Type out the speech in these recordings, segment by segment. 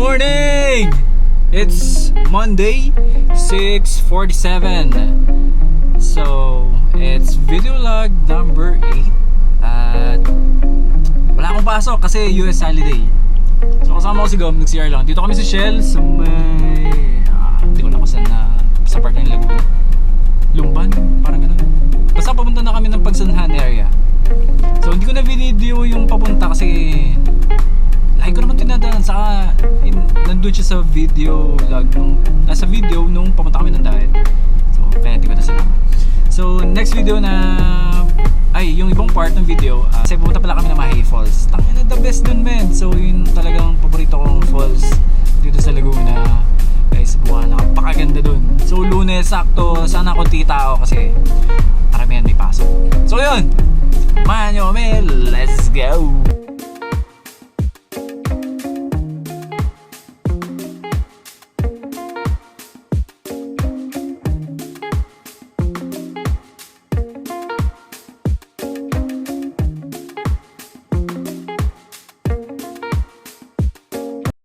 morning! It's Monday, 6:47. So, it's video log number 8. At wala akong pasok kasi US holiday. So, kasama ko si Gom, nag-CR lang. Dito kami sa Shell sa may... hindi ko lang kung saan na sa part ng Laguna. Lumban, parang ganun. Basta papunta na kami ng Pagsanhan area. So, hindi ko na video yung papunta kasi lagi ko naman tinadaan. Saka nandun siya sa video log nasa video nung pamunta kami ng diet. So kaya hindi ko na sinama. So next video na yung ibang part ng video, kasi pumunta pala kami ng Mahay Falls. Tangina, the best dun, men. So yun talagang paborito kong falls dito sa Laguna. Guys, buwan, napakaganda dun. So Lunes, sakto, sana konti tao kasi paramihan may pasok. So yun, manyo me, let's go!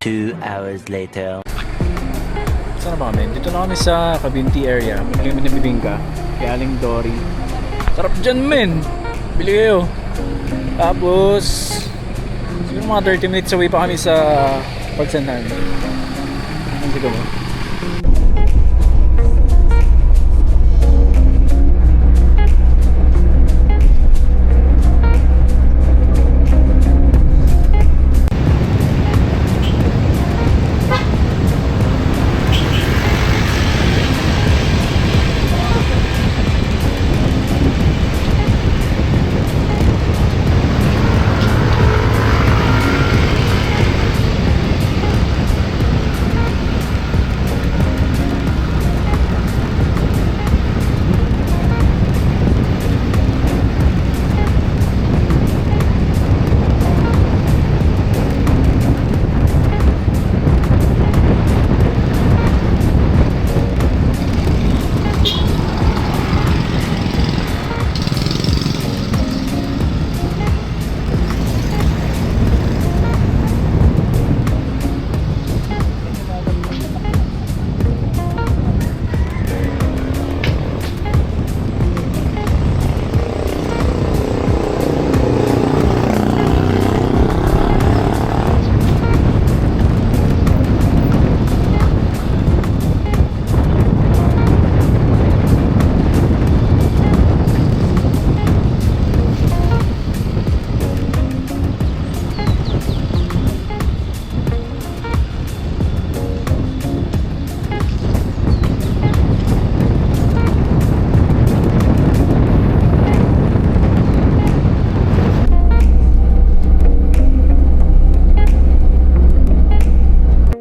2 hours later. Saan na ba kami? Dito na kami sa Cabinti area. Bili kami ng bibingka kay Aling Dory. Sarap dyan, men! Bili kayo. Tapos siguro mga 30 minutes away pa kami sa Pagsanhan. Ang dito mo.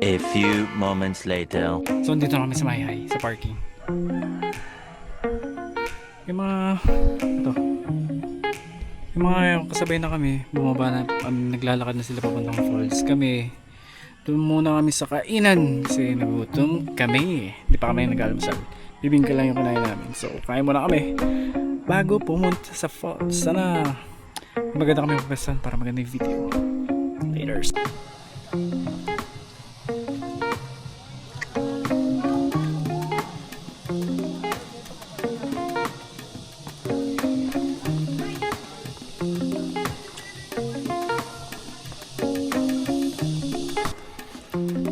A few moments later. So dito na kami sa Mayhay, sa parking. Yung mga kasabay na kami, bumaba na, naglalakad na sila papuntang falls. Kami, doon muna kami sa kainan kasi nagutom kami. Hindi pa kami nag-almusal. Bibingka lang yung kinain namin. So kain muna kami bago pumunta sa falls. Sana maganda kami papasan para maganda yung video. Laters.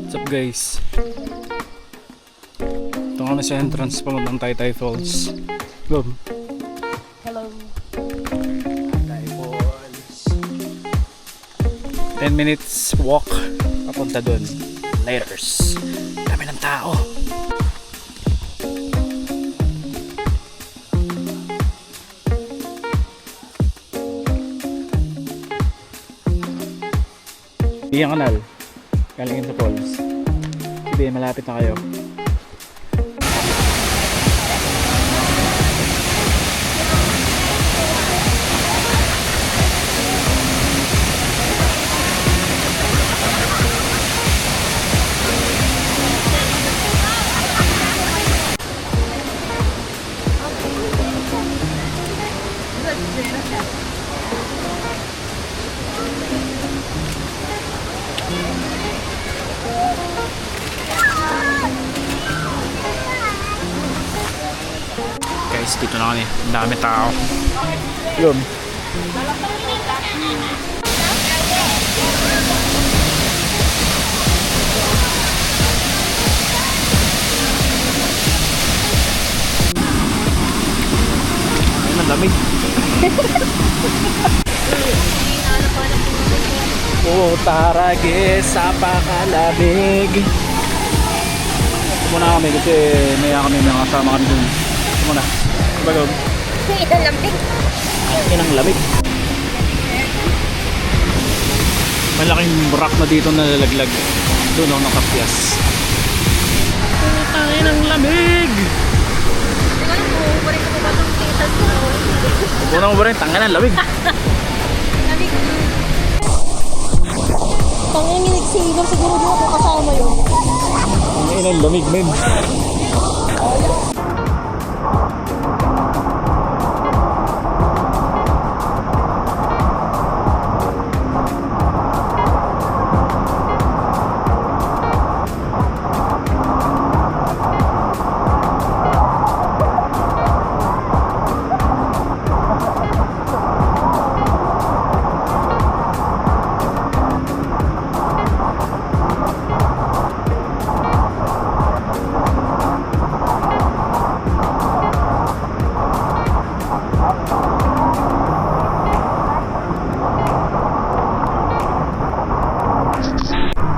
What's up, guys? Ito kami sa entrance pa ng Taytay Falls. Go! Hello. Taytay Falls. 10 minutes walk papunta dun. Laters. Dami ng tao. Iyang kanal. Galingin sa falls. Sige, malapit na kayo. dito na kami. Ang dami tao. Yun. Ayun, ang lamig. Oh, taragis, apakalamig. Ito muna kami kasi maya kami mga kasama kami dun. Ito muna. Bagog. Ito lambing. Ang inang lamig. Malaking rock na dito na lalaglag. Doon ako nakapyas. Ang inang lamig. Pupunang mo ba rin? Tangan ang lamig. Panginginig si Igor, siguro di ako kasama yun. Ang inang lamig, men.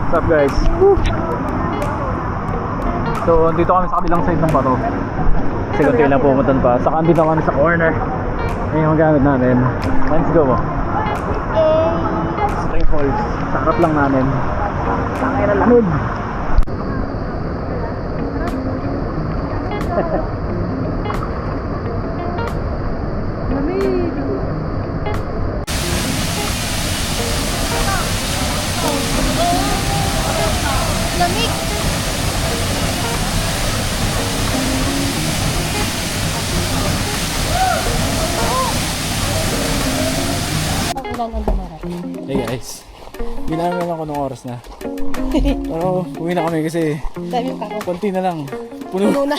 What's up guys? Woo! So dito kami sa kabilang side ng bato. Kasi konti lang pumuntan pa. Saka dito kami sa corner. Ayun yung gamit namin. Let's go mo. Spring Falls. Sa harap lang namin. Tangay na lamig. Lamig. Ilan ang dumarating? Hey guys. Ginamit lang ako ng oras na. Pero uwi na kami kasi Dami pa ako. konti na lang. Puno Puno na.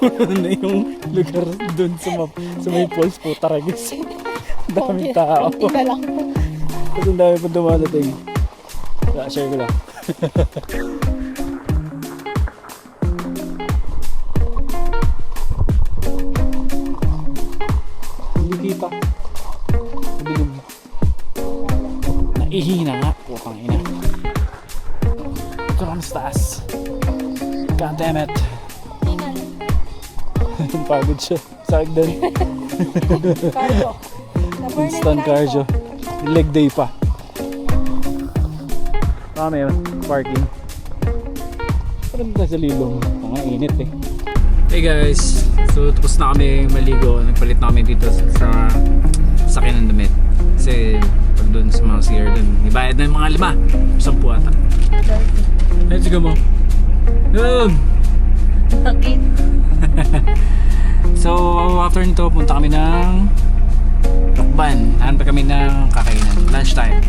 puno na yung lugar doon sa may falls po. Taragis. Daming tao. Konti na lang. Kasi ang dami pa dumadating. Kaya share ko lang. Hindi kita. Bilog. Naihina nga. Putang ina. Ito kami sa taas. God damn it. Pagod siya. Sakit din. Cardio. Instant cardio. Leg day pa. May parking. Parang na sa lilong. Ang init eh. Hey guys. So tapos na kami maligo. Nagpalit na kami dito sa sakyan ng damit. Kasi pag doon sa mga CR doon, ibayad na yung mga 5. 10 ata. Let's go mo. Yun! Bakit? So after nito punta kami ng Rokban. Hanap kami ng kakainan. Lunchtime.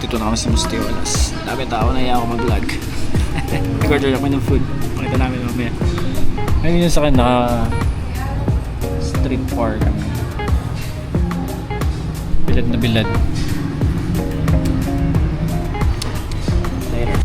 Dito na kami sa Mustiolas. Dami tao na iya ako mag-vlog. Nag-order ako ng food. Pakita namin mamaya. Ayun yung sa akin naka street park. Bilad na bilad. Later.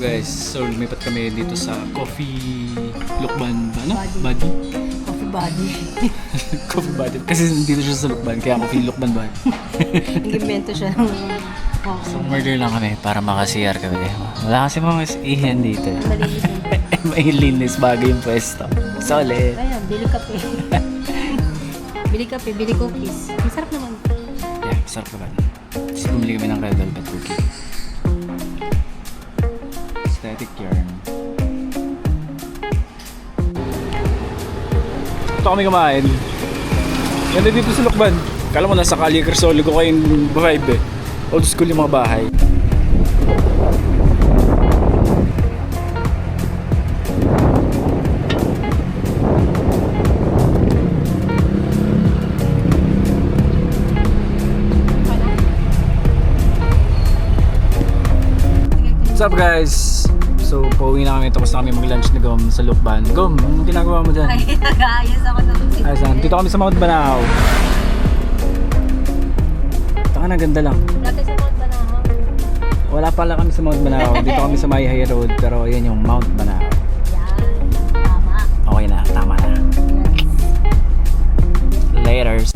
guys? So lumipat kami dito sa Coffee Lukban, ano? Buddy? Coffee body. Coffee Buddy. Kasi dito siya sa Lukban, kaya Coffee Lukban Buddy. Nag-invento siya ng So murder lang kami para makasiyar kami. Wala kasi mga iyan dito. malinis yun. May linis bago yung pwesto. Solid. Ayan, bili kape. Bili kape, bili cookies. Masarap naman. Yeah, sarap ka ba? Tapos bumili kami ng red velvet cookie. Aesthetic yarn. Ito kami kumain. Ganda dito sa Lukban. Kala mo nasa Calle Crisolo ko kayong vibe eh. Old school yung mga bahay. What's up guys? So pauwi na kami tapos na kami mag-lunch na Gom sa Lukban. Gom, anong ginagawa mo dyan? Ay, nag-aayos ako ng Ay, saan? Dito kami sa Mount Banahaw. Taka na, ganda lang. Dati sa Mount Banahaw. Wala pala kami sa Mount Banahaw. Dito kami sa May High Road pero yan yung Mount Banahaw. Yan. Tama. Okay na, tama na. Yes. Laters.